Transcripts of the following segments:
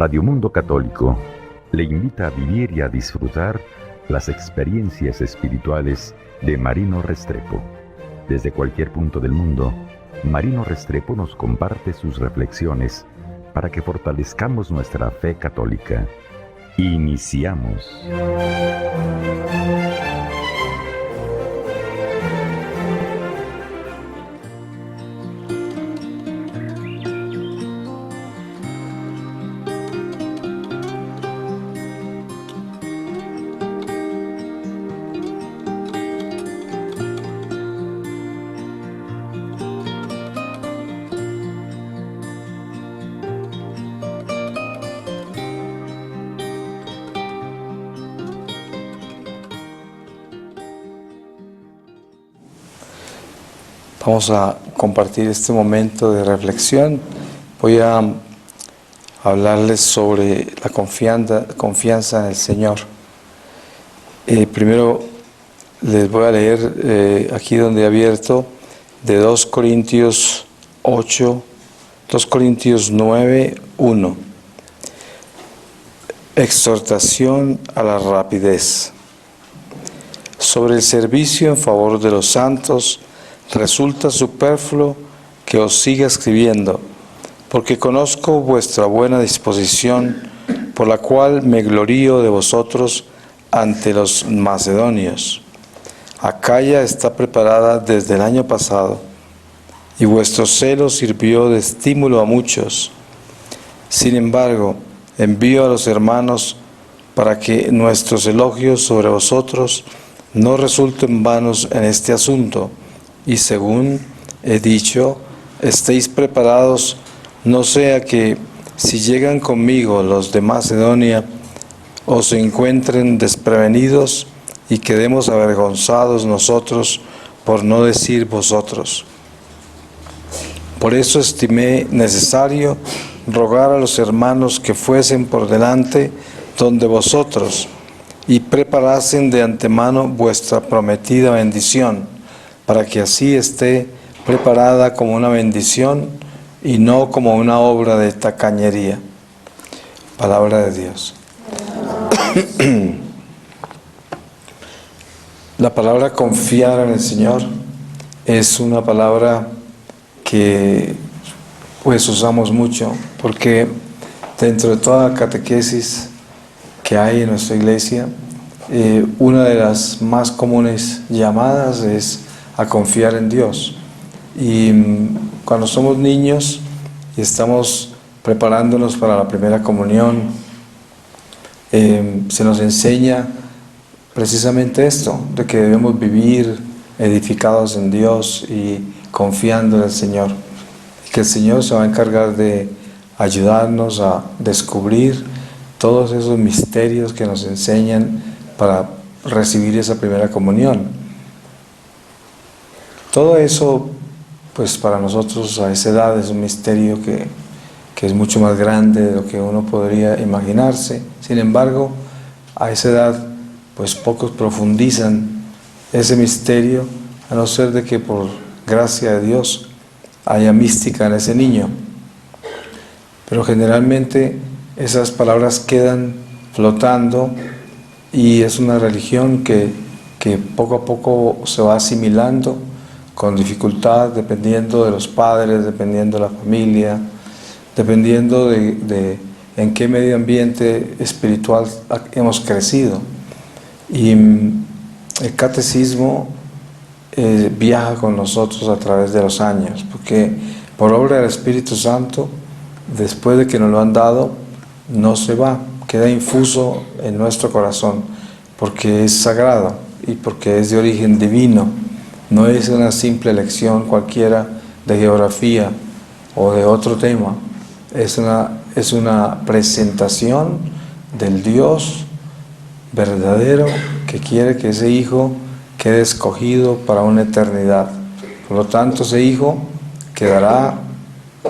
Radio Mundo Católico le invita a vivir y a disfrutar las experiencias espirituales de Marino Restrepo. Desde cualquier punto del mundo, Marino Restrepo nos comparte sus reflexiones para que fortalezcamos nuestra fe católica. Iniciamos. Vamos a compartir este momento de reflexión. Voy a hablarles sobre la confianza en el Señor. Primero les voy a leer aquí donde he abierto de 2 Corintios 9, 1. Exhortación a la rapidez. Sobre el servicio en favor de los santos, resulta superfluo que os siga escribiendo, porque conozco vuestra buena disposición, por la cual me glorío de vosotros ante los macedonios. Acaya está preparada desde el año pasado, y vuestro celo sirvió de estímulo a muchos. Sin embargo, envío a los hermanos para que nuestros elogios sobre vosotros no resulten vanos en este asunto, y según he dicho, estéis preparados, no sea que, si llegan conmigo los de Macedonia, os encuentren desprevenidos y quedemos avergonzados nosotros, por no decir vosotros. Por eso estimé necesario rogar a los hermanos que fuesen por delante donde vosotros y preparasen de antemano vuestra prometida bendición, para que así esté preparada como una bendición y no como una obra de tacañería. Palabra de Dios. La palabra confiar en el Señor es una palabra que pues usamos mucho, porque dentro de toda la catequesis que hay en nuestra iglesia, una de las más comunes llamadas es a confiar en Dios. Y cuando somos niños y estamos preparándonos para la primera comunión, se nos enseña precisamente esto, de que debemos vivir edificados en Dios y confiando en el Señor, y que el Señor se va a encargar de ayudarnos a descubrir todos esos misterios que nos enseñan para recibir esa primera comunión. Todo eso, pues para nosotros a esa edad es un misterio que es mucho más grande de lo que uno podría imaginarse. Sin embargo, a esa edad, pues pocos profundizan ese misterio, a no ser de que por gracia de Dios haya mística en ese niño. Pero generalmente esas palabras quedan flotando y es una religión que poco a poco se va asimilando con dificultad, dependiendo de los padres, dependiendo de la familia, dependiendo de en qué medio ambiente espiritual hemos crecido. Y el catecismo viaja con nosotros a través de los años, porque por obra del Espíritu Santo, después de que nos lo han dado, no se va, queda infuso en nuestro corazón, porque es sagrado y porque es de origen divino. No es una simple lección cualquiera de geografía o de otro tema. Es una presentación del Dios verdadero que quiere que ese Hijo quede escogido para una eternidad. Por lo tanto, ese Hijo quedará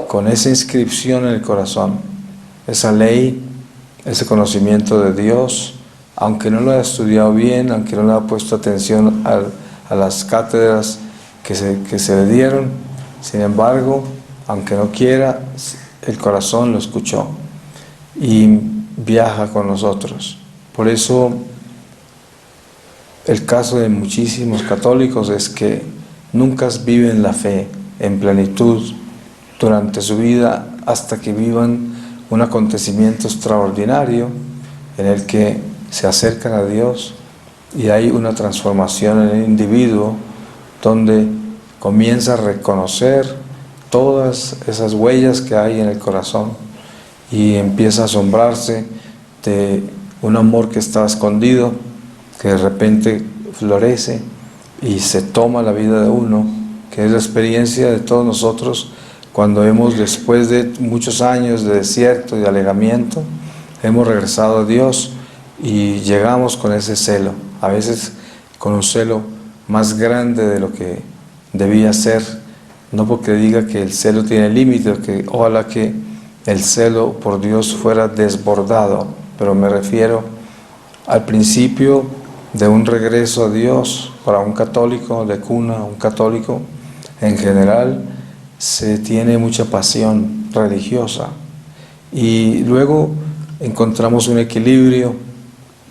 con esa inscripción en el corazón, esa ley, ese conocimiento de Dios, aunque no lo haya estudiado bien, aunque no le haya puesto atención a las cátedras que se le dieron. Sin embargo, aunque no quiera, el corazón lo escuchó. y viaja con nosotros. Por eso el caso de muchísimos católicos es que nunca viven la fe en plenitud durante su vida hasta que vivan un acontecimiento extraordinario en el que se acercan a Dios y hay una transformación en el individuo donde comienza a reconocer todas esas huellas que hay en el corazón y empieza a asombrarse de un amor que estaba escondido, que de repente florece y se toma la vida de uno, que es la experiencia de todos nosotros cuando después de muchos años de desierto y de alejamiento, hemos regresado a Dios y llegamos con ese celo, a veces con un celo más grande de lo que debía ser, no porque diga que el celo tiene límites, que ojalá que el celo por Dios fuera desbordado, pero me refiero al principio de un regreso a Dios para un católico de cuna, un católico en general, se tiene mucha pasión religiosa y luego encontramos un equilibrio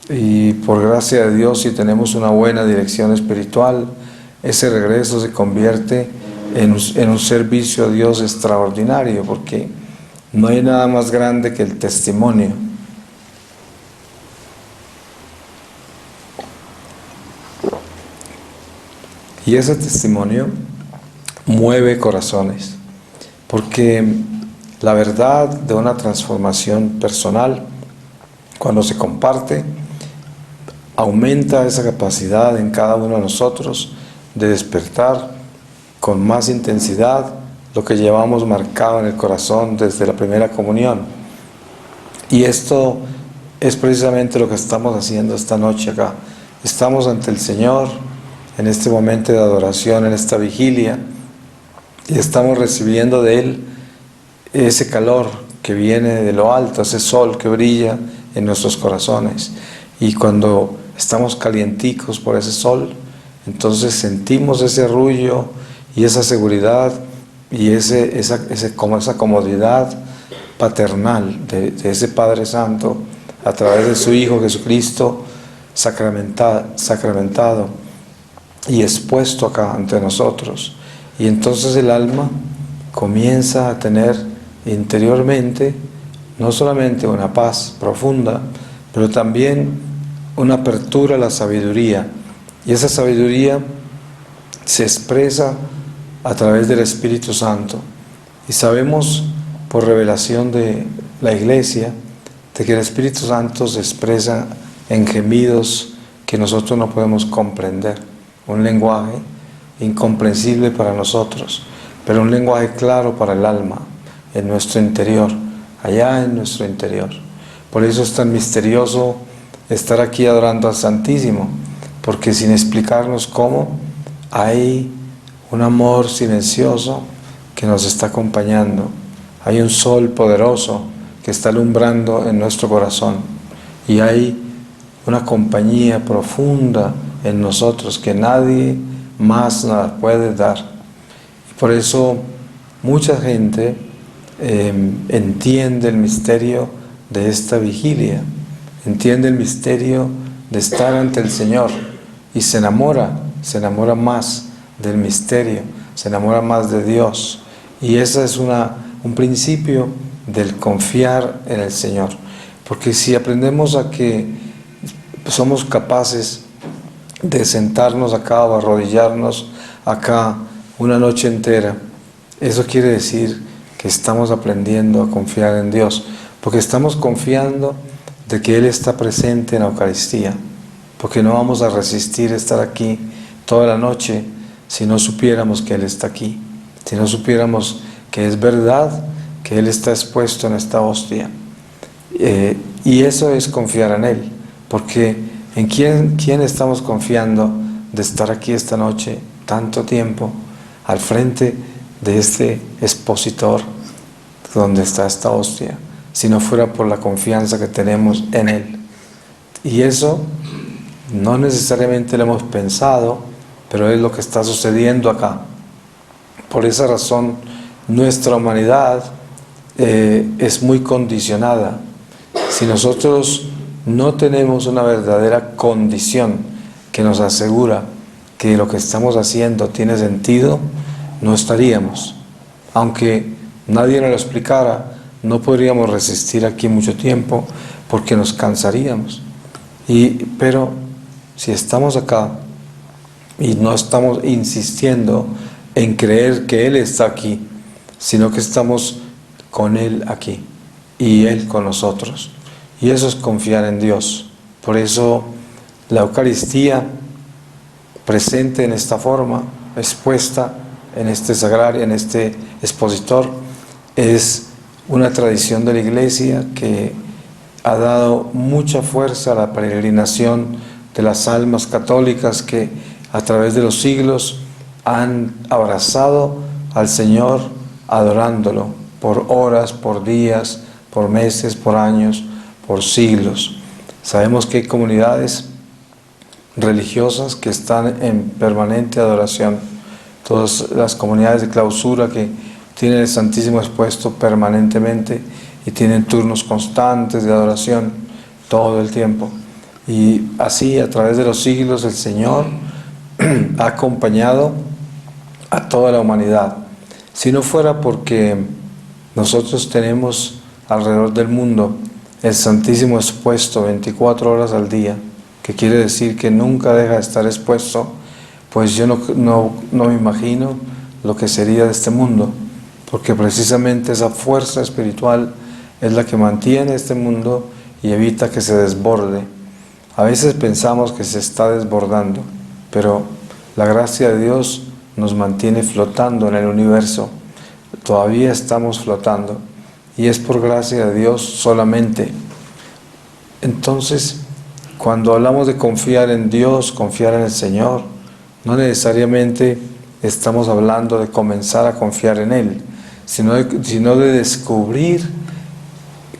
y por gracia de Dios, si tenemos una buena dirección espiritual, ese regreso se convierte en un servicio a Dios extraordinario, porque no hay nada más grande que el testimonio. Y ese testimonio mueve corazones, porque la verdad de una transformación personal, cuando se comparte, aumenta esa capacidad en cada uno de nosotros de despertar con más intensidad lo que llevamos marcado en el corazón desde la primera comunión. Y esto es precisamente lo que estamos haciendo esta noche acá. Estamos ante el Señor en este momento de adoración, en esta vigilia, y estamos recibiendo de Él ese calor que viene de lo alto, ese sol que brilla en nuestros corazones. Y cuando estamos calienticos por ese sol, entonces sentimos ese arrullo y esa seguridad y esa comodidad paternal de ese Padre Santo a través de su Hijo Jesucristo sacramentado y expuesto acá ante nosotros. Y entonces el alma comienza a tener interiormente no solamente una paz profunda, pero también una apertura a la sabiduría. Y esa sabiduría se expresa a través del Espíritu Santo. Y sabemos por revelación de la Iglesia de que el Espíritu Santo se expresa en gemidos que nosotros no podemos comprender. Un lenguaje incomprensible para nosotros, pero un lenguaje claro para el alma, en nuestro interior, allá en nuestro interior. Por eso es tan misterioso estar aquí adorando al Santísimo, porque sin explicarnos cómo, hay un amor silencioso que nos está acompañando, hay un sol poderoso que está alumbrando en nuestro corazón y hay una compañía profunda en nosotros que nadie más nos puede dar. Y por eso mucha gente entiende el misterio de esta vigilia, entiende el misterio de estar ante el Señor y se enamora más del misterio, se enamora más de Dios. Y ese es un principio del confiar en el Señor. Porque si aprendemos a que somos capaces de sentarnos acá o arrodillarnos acá una noche entera, eso quiere decir que estamos aprendiendo a confiar en Dios, porque estamos confiando de que Él está presente en la Eucaristía, porque no vamos a resistir estar aquí toda la noche si no supiéramos que Él está aquí, si no supiéramos que es verdad que Él está expuesto en esta hostia. Y eso es confiar en Él, porque ¿en quién estamos confiando de estar aquí esta noche tanto tiempo al frente de este expositor donde está esta hostia, si no fuera por la confianza que tenemos en Él? Y eso no necesariamente lo hemos pensado, pero es lo que está sucediendo acá. Por esa razón nuestra humanidad es muy condicionada Si nosotros no tenemos una verdadera condición que nos asegura que lo que estamos haciendo tiene sentido, no estaríamos. Aunque nadie nos lo explicara, no podríamos resistir aquí mucho tiempo porque nos cansaríamos. Pero si estamos acá y no estamos insistiendo en creer que Él está aquí, sino que estamos con Él aquí y Él con nosotros. Y eso es confiar en Dios. Por eso la Eucaristía presente en esta forma, expuesta en este sagrario, en este expositor, es una tradición de la Iglesia que ha dado mucha fuerza a la peregrinación de las almas católicas que a través de los siglos han abrazado al Señor adorándolo por horas, por días, por meses, por años, por siglos. Sabemos que hay comunidades religiosas que están en permanente adoración. Todas las comunidades de clausura que tienen el Santísimo expuesto permanentemente y tienen turnos constantes de adoración todo el tiempo. Y así a través de los siglos el Señor ha acompañado a toda la humanidad. Si no fuera porque nosotros tenemos alrededor del mundo el Santísimo expuesto 24 horas al día, que quiere decir que nunca deja de estar expuesto, pues yo no me imagino lo que sería de este mundo, porque precisamente esa fuerza espiritual es la que mantiene este mundo y evita que se desborde. A veces pensamos que se está desbordando, pero la gracia de Dios nos mantiene flotando en el universo. Todavía estamos flotando y es por gracia de Dios solamente. Entonces, cuando hablamos de confiar en Dios, confiar en el Señor, no necesariamente estamos hablando de comenzar a confiar en Él, sino de descubrir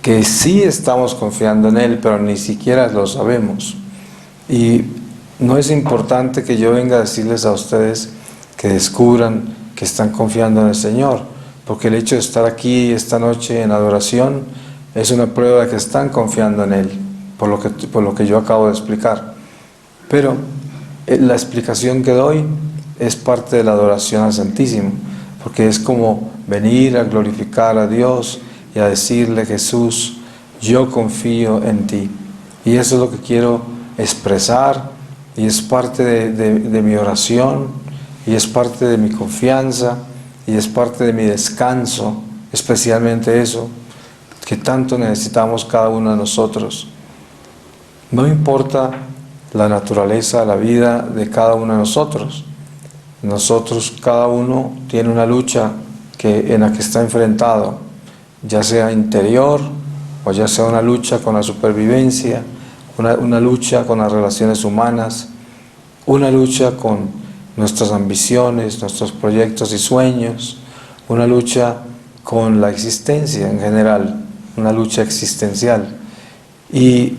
que sí estamos confiando en Él, pero ni siquiera lo sabemos. Y no es importante que yo venga a decirles a ustedes que descubran que están confiando en el Señor, porque el hecho de estar aquí esta noche en adoración es una prueba de que están confiando en Él, por lo que yo acabo de explicar. Pero la explicación que doy es parte de la adoración al Santísimo, porque es como venir a glorificar a Dios y a decirle: Jesús, yo confío en ti. Y eso es lo que quiero expresar, y es parte de mi oración, y es parte de mi confianza, y es parte de mi descanso, especialmente eso, que tanto necesitamos cada uno de nosotros. No importa la naturaleza, la vida de cada uno de nosotros. Nosotros, cada uno tiene una lucha en la que está enfrentado, ya sea interior o ya sea una lucha con la supervivencia, una lucha con las relaciones humanas, una lucha con nuestras ambiciones, nuestros proyectos y sueños, una lucha con la existencia en general, una lucha existencial. Y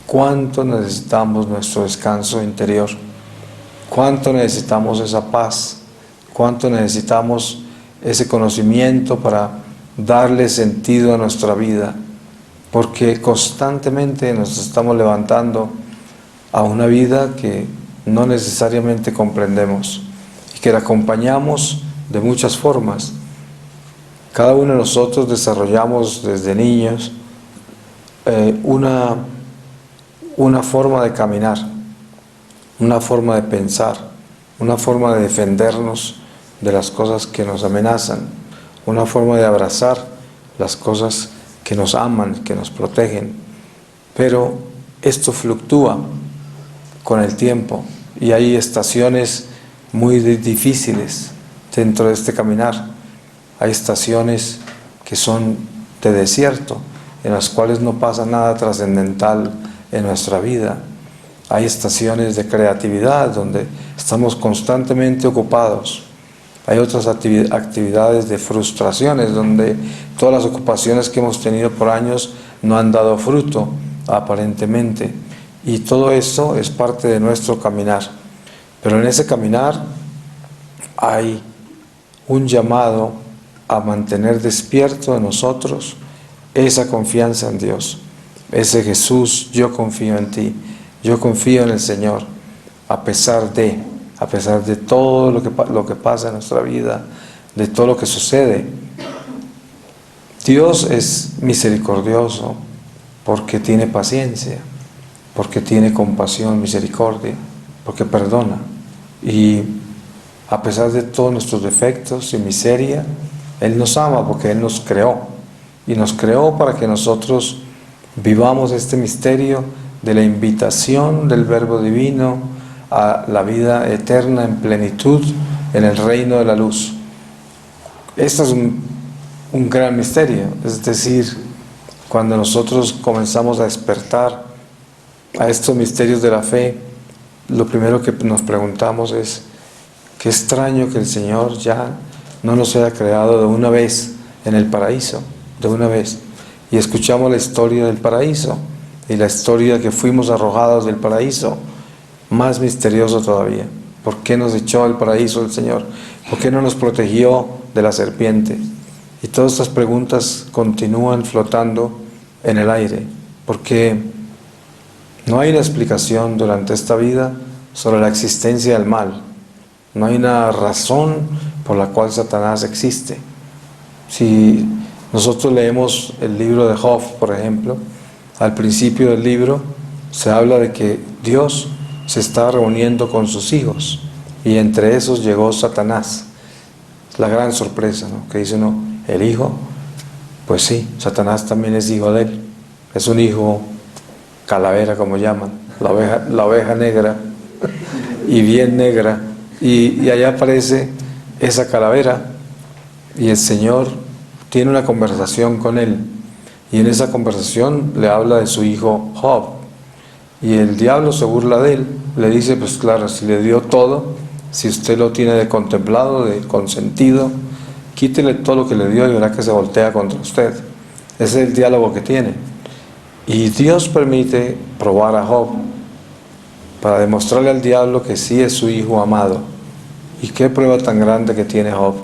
cuánto necesitamos nuestro descanso interior, cuánto necesitamos esa paz, cuánto necesitamos ese conocimiento para darle sentido a nuestra vida, porque constantemente nos estamos levantando a una vida que no necesariamente comprendemos y que la acompañamos de muchas formas. Cada uno de nosotros desarrollamos desde niños una forma de caminar, una forma de pensar, una forma de defendernos de las cosas que nos amenazan, una forma de abrazar las cosas que nos aman, que nos protegen. Pero esto fluctúa con el tiempo y hay estaciones muy difíciles dentro de este caminar. Hay estaciones que son de desierto, en las cuales no pasa nada trascendental en nuestra vida. Hay estaciones de creatividad donde estamos constantemente ocupados. Hay otras actividades de frustraciones donde todas las ocupaciones que hemos tenido por años no han dado fruto, aparentemente. Y todo eso es parte de nuestro caminar. Pero en ese caminar hay un llamado a mantener despierto en nosotros esa confianza en Dios, ese Jesús, yo confío en ti, yo confío en el Señor, a pesar de todo lo que pasa en nuestra vida, de todo lo que sucede. Dios es misericordioso porque tiene paciencia, porque tiene compasión, misericordia, porque perdona. Y a pesar de todos nuestros defectos y miseria, Él nos ama porque Él nos creó. Y nos creó para que nosotros vivamos este misterio de la invitación del Verbo Divino a la vida eterna en plenitud en el reino de la luz. Esto es un gran misterio, es decir, cuando nosotros comenzamos a despertar a estos misterios de la fe, lo primero que nos preguntamos es: qué extraño que el Señor ya no nos haya creado de una vez en el paraíso, de una vez. Y escuchamos la historia del paraíso y la historia que fuimos arrojados del paraíso, más misterioso todavía. ¿Por qué nos echó al paraíso el Señor? ¿Por qué no nos protegió de la serpiente? Y todas estas preguntas continúan flotando en el aire, porque no hay una explicación durante esta vida sobre la existencia del mal. No hay una razón por la cual Satanás existe. Si nosotros leemos el libro de Job, por ejemplo, al principio del libro se habla de que Dios se está reuniendo con sus hijos y entre esos llegó Satanás. Es la gran sorpresa, ¿no? Que dice uno, ¿el hijo? Pues sí, Satanás también es hijo de él. Es un hijo calavera, como llaman, la oveja negra, y bien negra. Y allá aparece esa calavera y el Señor tiene una conversación con él. Y en esa conversación le habla de su hijo Job. Y el diablo se burla de él. Le dice, pues claro, si le dio todo, si usted lo tiene de contemplado, de consentido, quítele todo lo que le dio y verá que se voltea contra usted. Ese es el diálogo que tiene. Y Dios permite probar a Job para demostrarle al diablo que sí es su hijo amado. ¿Y qué prueba tan grande que tiene Job?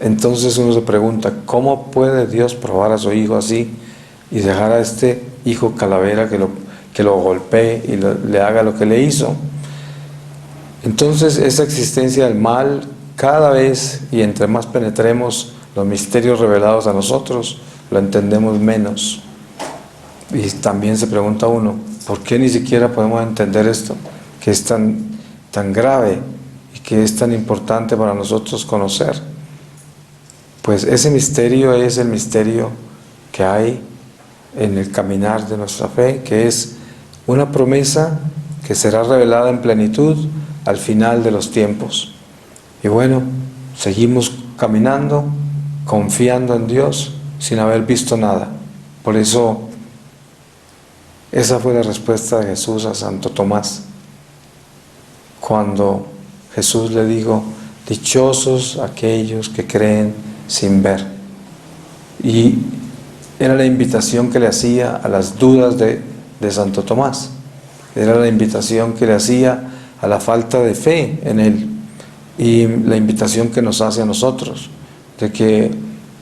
Entonces uno se pregunta, ¿cómo puede Dios probar a su hijo así y dejar a este hijo calavera que lo golpee y le haga lo que le hizo? Entonces esa existencia del mal, cada vez y entre más penetremos los misterios revelados a nosotros, lo entendemos menos. Y también se pregunta uno, ¿por qué ni siquiera podemos entender esto? Que es tan grave y que es tan importante para nosotros conocer. Pues ese misterio es el misterio que hay en el caminar de nuestra fe, que es una promesa que será revelada en plenitud al final de los tiempos. Y bueno, seguimos caminando, confiando en Dios, sin haber visto nada. Por eso, esa fue la respuesta de Jesús a Santo Tomás. Cuando Jesús le dijo, dichosos aquellos que creen sin ver. Y era la invitación que le hacía a las dudas de Santo Tomás. Era la invitación que le hacía a la falta de fe en él. Y la invitación que nos hace a nosotros, de que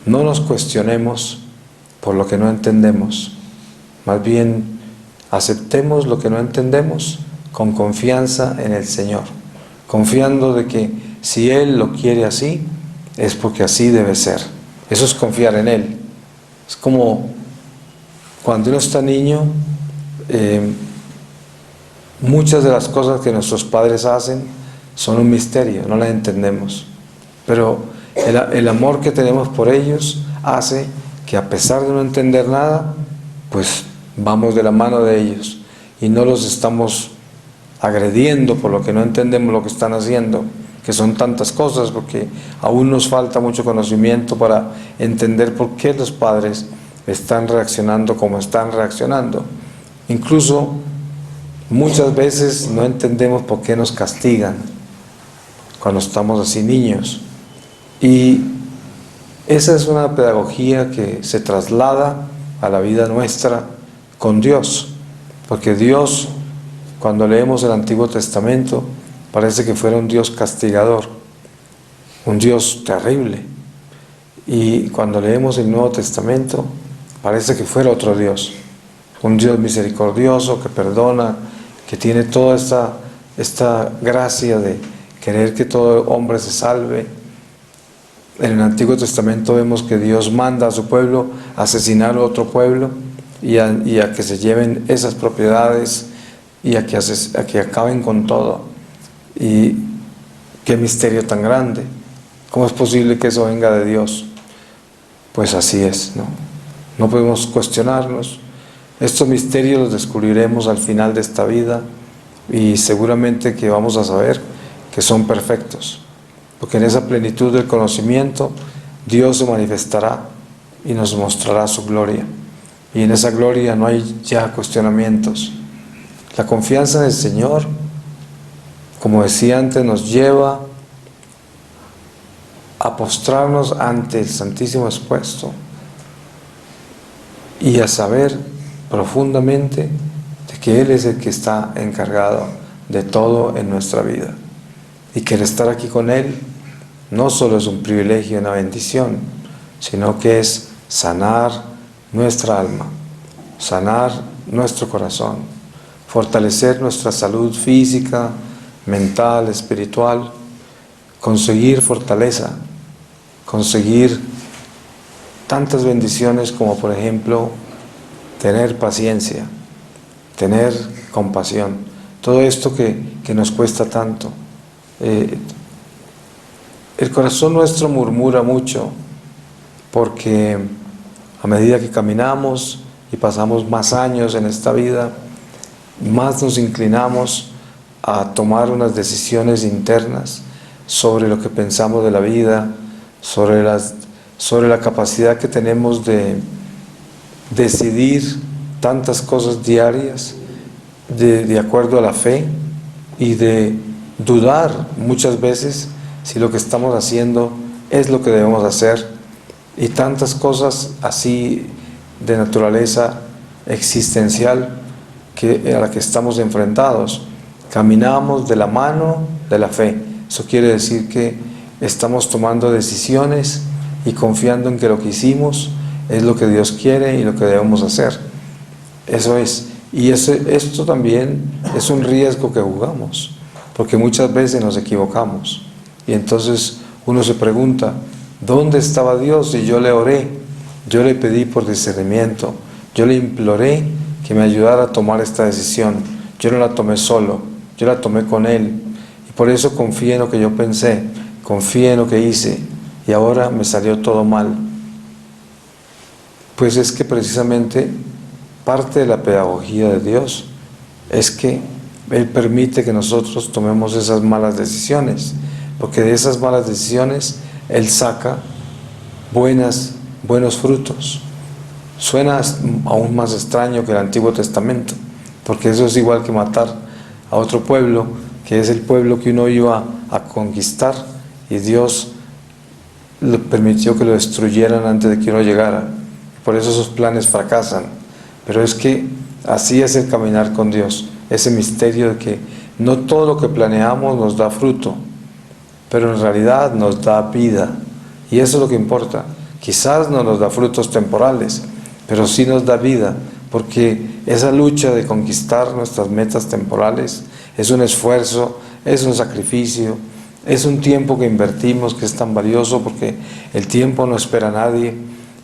no nos cuestionemos por lo que no entendemos. Más bien, aceptemos lo que no entendemos con confianza en el Señor. Confiando de que si Él lo quiere así, es porque así debe ser. Eso es confiar en Él. Es como cuando uno está niño, muchas de las cosas que nuestros padres hacen son un misterio, no las entendemos. Pero el amor que tenemos por ellos hace que a pesar de no entender nada, pues vamos de la mano de ellos y no los estamos agrediendo por lo que no entendemos lo que están haciendo, que son tantas cosas, porque aún nos falta mucho conocimiento para entender por qué los padres están reaccionando como están reaccionando. Incluso muchas veces no entendemos por qué nos castigan cuando estamos así niños. Y esa es una pedagogía que se traslada a la vida nuestra con Dios, porque Dios, cuando leemos el Antiguo Testamento, parece que fuera un Dios castigador, un Dios terrible. Y cuando leemos el Nuevo Testamento, parece que fuera otro Dios, un Dios misericordioso que perdona, que tiene toda esta gracia de querer que todo hombre se salve. En el Antiguo Testamento vemos que Dios manda a su pueblo a asesinar a otro pueblo y a que se lleven esas propiedades y a que acaben con todo. Y qué misterio tan grande. ¿Cómo es posible que eso venga de Dios? Pues así es, ¿no? No podemos cuestionarnos. Estos misterios los descubriremos al final de esta vida y seguramente que vamos a saber que son perfectos, porque en esa plenitud del conocimiento Dios se manifestará y nos mostrará su gloria, y en esa gloria no hay ya cuestionamientos. La confianza en el Señor, como decía antes, nos lleva a postrarnos ante el Santísimo expuesto y a saber profundamente de que Él es el que está encargado de todo en nuestra vida, y que el estar aquí con Él no solo es un privilegio y una bendición, sino que es sanar nuestra alma, sanar nuestro corazón, fortalecer nuestra salud física, mental, espiritual, conseguir fortaleza, conseguir tantas bendiciones como, por ejemplo, tener paciencia, tener compasión, todo esto que nos cuesta tanto. El corazón nuestro murmura mucho porque a medida que caminamos y pasamos más años en esta vida, más nos inclinamos a tomar unas decisiones internas sobre lo que pensamos de la vida, sobre la capacidad que tenemos de decidir tantas cosas diarias de acuerdo a la fe, y de dudar muchas veces si lo que estamos haciendo es lo que debemos hacer, y tantas cosas así de naturaleza existencial a la que estamos enfrentados. Caminamos de la mano de la fe. Eso quiere decir que estamos tomando decisiones y confiando en que lo que hicimos es lo que Dios quiere y lo que debemos hacer. Eso es. Y esto también es un riesgo que jugamos, porque muchas veces nos equivocamos. Y entonces uno se pregunta, ¿dónde estaba Dios? Y yo le oré, yo le pedí por discernimiento, yo le imploré que me ayudara a tomar esta decisión. Yo no la tomé solo, yo la tomé con Él. Y por eso confié en lo que yo pensé, confié en lo que hice, y ahora me salió todo mal. Pues es que precisamente parte de la pedagogía de Dios es que Él permite que nosotros tomemos esas malas decisiones, porque de esas malas decisiones Él saca buenos frutos. Suena aún más extraño que el Antiguo Testamento, porque eso es igual que matar a otro pueblo, que es el pueblo que uno iba a conquistar, y Dios le permitió que lo destruyeran antes de que uno llegara. Por eso esos planes fracasan. Pero es que así es el caminar con Dios, ese misterio de que no todo lo que planeamos nos da fruto, pero en realidad nos da vida, y eso es lo que importa. Quizás no nos da frutos temporales, pero sí nos da vida, porque esa lucha de conquistar nuestras metas temporales es un esfuerzo, es un sacrificio, es un tiempo que invertimos que es tan valioso, porque el tiempo no espera a nadie,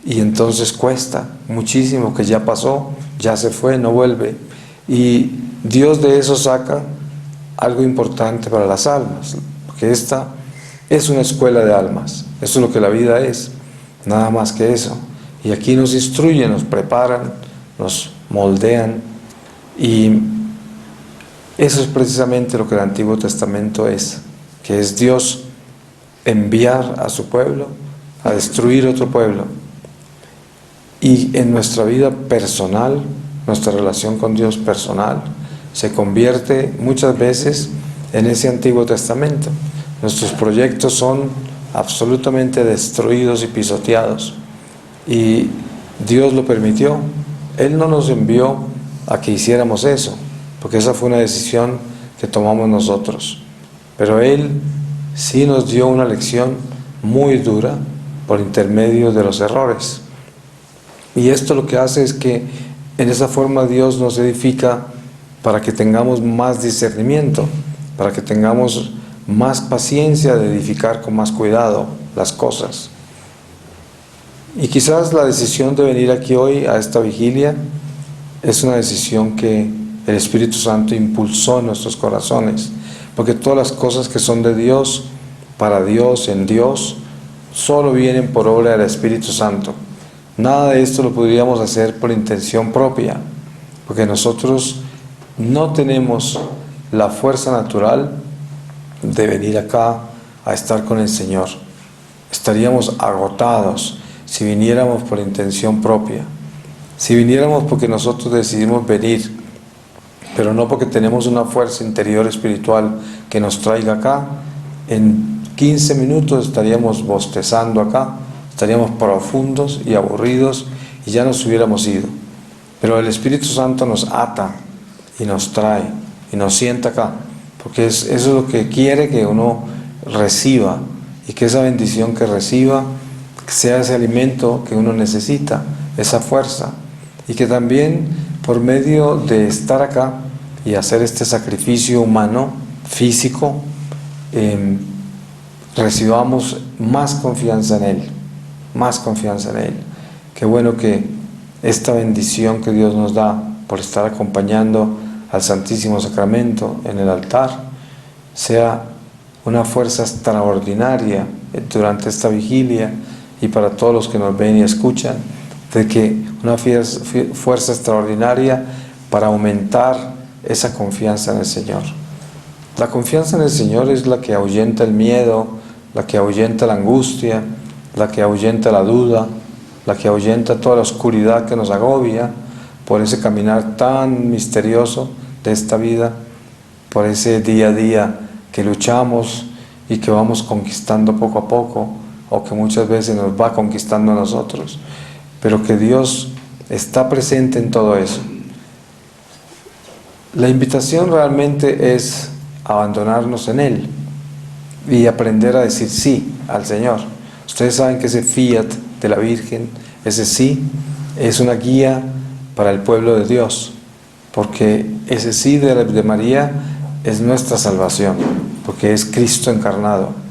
y entonces cuesta muchísimo, que ya pasó, ya se fue, no vuelve. Y Dios de eso saca algo importante para las almas, porque esta es una escuela de almas. Eso es lo que la vida es, nada más que eso. Y aquí nos instruyen, nos preparan, nos moldean, y eso es precisamente lo que el Antiguo Testamento es, que es Dios enviar a su pueblo a destruir otro pueblo. Y en nuestra vida personal, nuestra relación con Dios personal, se convierte muchas veces en ese Antiguo Testamento. Nuestros proyectos son absolutamente destruidos y pisoteados. Y Dios lo permitió. Él no nos envió a que hiciéramos eso, porque esa fue una decisión que tomamos nosotros. Pero Él sí nos dio una lección muy dura por intermedio de los errores. Y esto lo que hace es que en esa forma Dios nos edifica para que tengamos más discernimiento, para que tengamos más paciencia de edificar con más cuidado las cosas. Y quizás la decisión de venir aquí hoy a esta vigilia es una decisión que el Espíritu Santo impulsó en nuestros corazones, porque todas las cosas que son de Dios, para Dios, en Dios, solo vienen por obra del Espíritu Santo. Nada de esto lo podríamos hacer por intención propia, porque nosotros no tenemos la fuerza natural de venir acá a estar con el Señor. Estaríamos agotados si viniéramos por intención propia. Si viniéramos porque nosotros decidimos venir, pero no porque tenemos una fuerza interior espiritual que nos traiga acá, en 15 minutos estaríamos bostezando acá, estaríamos profundos y aburridos y ya nos hubiéramos ido. Pero el Espíritu Santo nos ata y nos trae y nos sienta acá, porque eso es lo que quiere que uno reciba, y que esa bendición que reciba sea ese alimento que uno necesita, esa fuerza, y que también por medio de estar acá y hacer este sacrificio humano, físico, recibamos más confianza en Él, más confianza en Él. Qué bueno que esta bendición que Dios nos da por estar acompañando al Santísimo Sacramento en el altar sea una fuerza extraordinaria durante esta vigilia, y para todos los que nos ven y escuchan, de que una fuerza extraordinaria para aumentar esa confianza en el Señor. La confianza en el Señor es la que ahuyenta el miedo, la que ahuyenta la angustia, la que ahuyenta la duda, la que ahuyenta toda la oscuridad que nos agobia por ese caminar tan misterioso de esta vida, por ese día a día que luchamos y que vamos conquistando poco a poco, o que muchas veces nos va conquistando a nosotros, pero que Dios está presente en todo eso. La invitación realmente es abandonarnos en Él y aprender a decir sí al Señor. Ustedes saben que ese fiat de la Virgen, ese sí, es una guía para el pueblo de Dios, porque ese sí de María es nuestra salvación, porque es Cristo encarnado.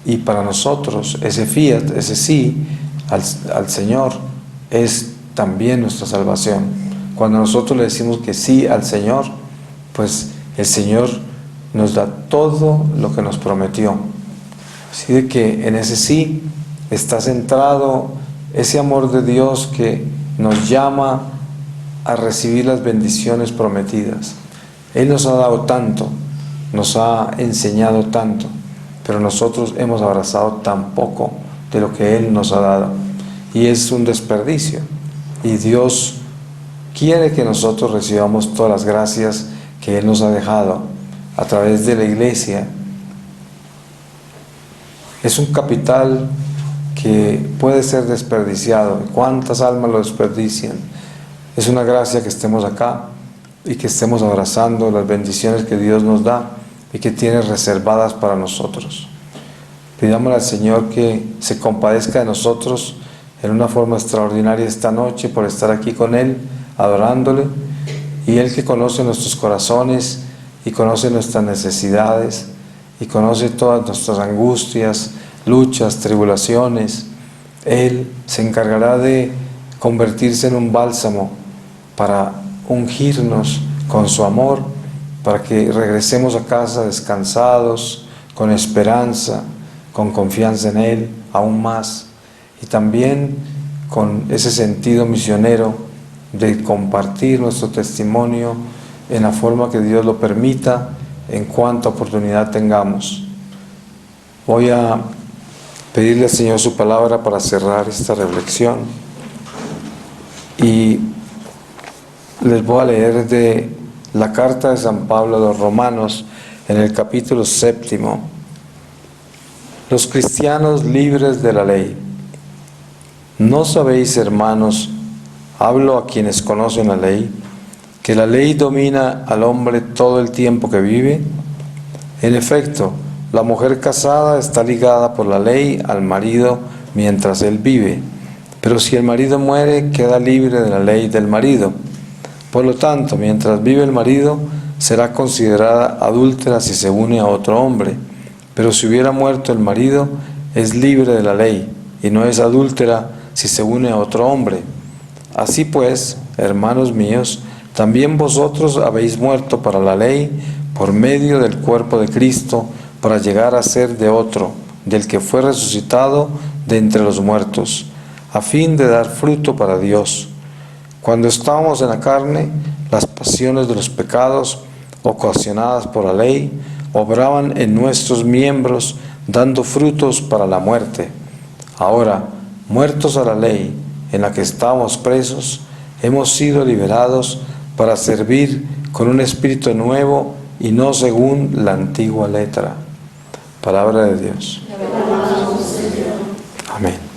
Y para nosotros ese fiat, ese sí al Señor es también nuestra salvación. Cuando nosotros le decimos que sí al Señor, pues el Señor nos da todo lo que nos prometió. Así de que en ese sí está centrado ese amor de Dios que nos llama a recibir las bendiciones prometidas. Él nos ha dado tanto, nos ha enseñado tanto, pero nosotros hemos abrazado tan poco de lo que Él nos ha dado, y es un desperdicio. Y Dios quiere que nosotros recibamos todas las gracias que Él nos ha dejado a través de la Iglesia. Es un capital que puede ser desperdiciado. ¿Cuántas almas lo desperdician? Es una gracia que estemos acá y que estemos abrazando las bendiciones que Dios nos da y que tiene reservadas para nosotros. Pidámosle al Señor que se compadezca de nosotros en una forma extraordinaria esta noche por estar aquí con Él, adorándole, y Él que conoce nuestros corazones y conoce nuestras necesidades y conoce todas nuestras angustias, luchas, tribulaciones. Él se encargará de convertirse en un bálsamo para ungirnos con su amor, para que regresemos a casa descansados, con esperanza, con confianza en Él aún más, y también con ese sentido misionero de compartir nuestro testimonio en la forma que Dios lo permita, en cuanta oportunidad tengamos. Voy a pedirle al Señor su palabra para cerrar esta reflexión, y les voy a leer de la carta de San Pablo a los Romanos en el capítulo 7. Los cristianos libres de la ley. ¿No sabéis, hermanos, hablo a quienes conocen la ley, que la ley domina al hombre todo el tiempo que vive? En efecto, la mujer casada está ligada por la ley al marido mientras él vive, Pero si el marido muere, queda libre de la ley del marido. Por lo tanto, mientras vive el marido, será considerada adúltera si se une a otro hombre. Pero si hubiera muerto el marido, es libre de la ley, y no es adúltera si se une a otro hombre. Así pues, hermanos míos, también vosotros habéis muerto para la ley por medio del cuerpo de Cristo, para llegar a ser de otro, del que fue resucitado de entre los muertos, a fin de dar fruto para Dios. Cuando estábamos en la carne, las pasiones de los pecados, ocasionadas por la ley, obraban en nuestros miembros, dando frutos para la muerte. Ahora, muertos a la ley, en la que estábamos presos, hemos sido liberados para servir con un espíritu nuevo y no según la antigua letra. Palabra de Dios. Amén.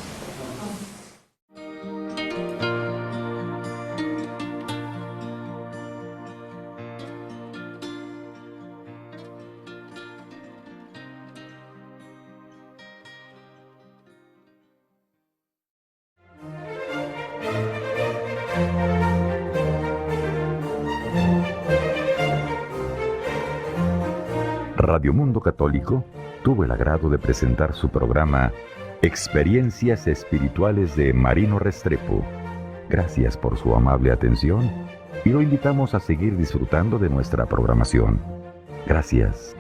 Radio Mundo Católico tuvo el agrado de presentar su programa Experiencias Espirituales de Marino Restrepo. Gracias por su amable atención y lo invitamos a seguir disfrutando de nuestra programación. Gracias.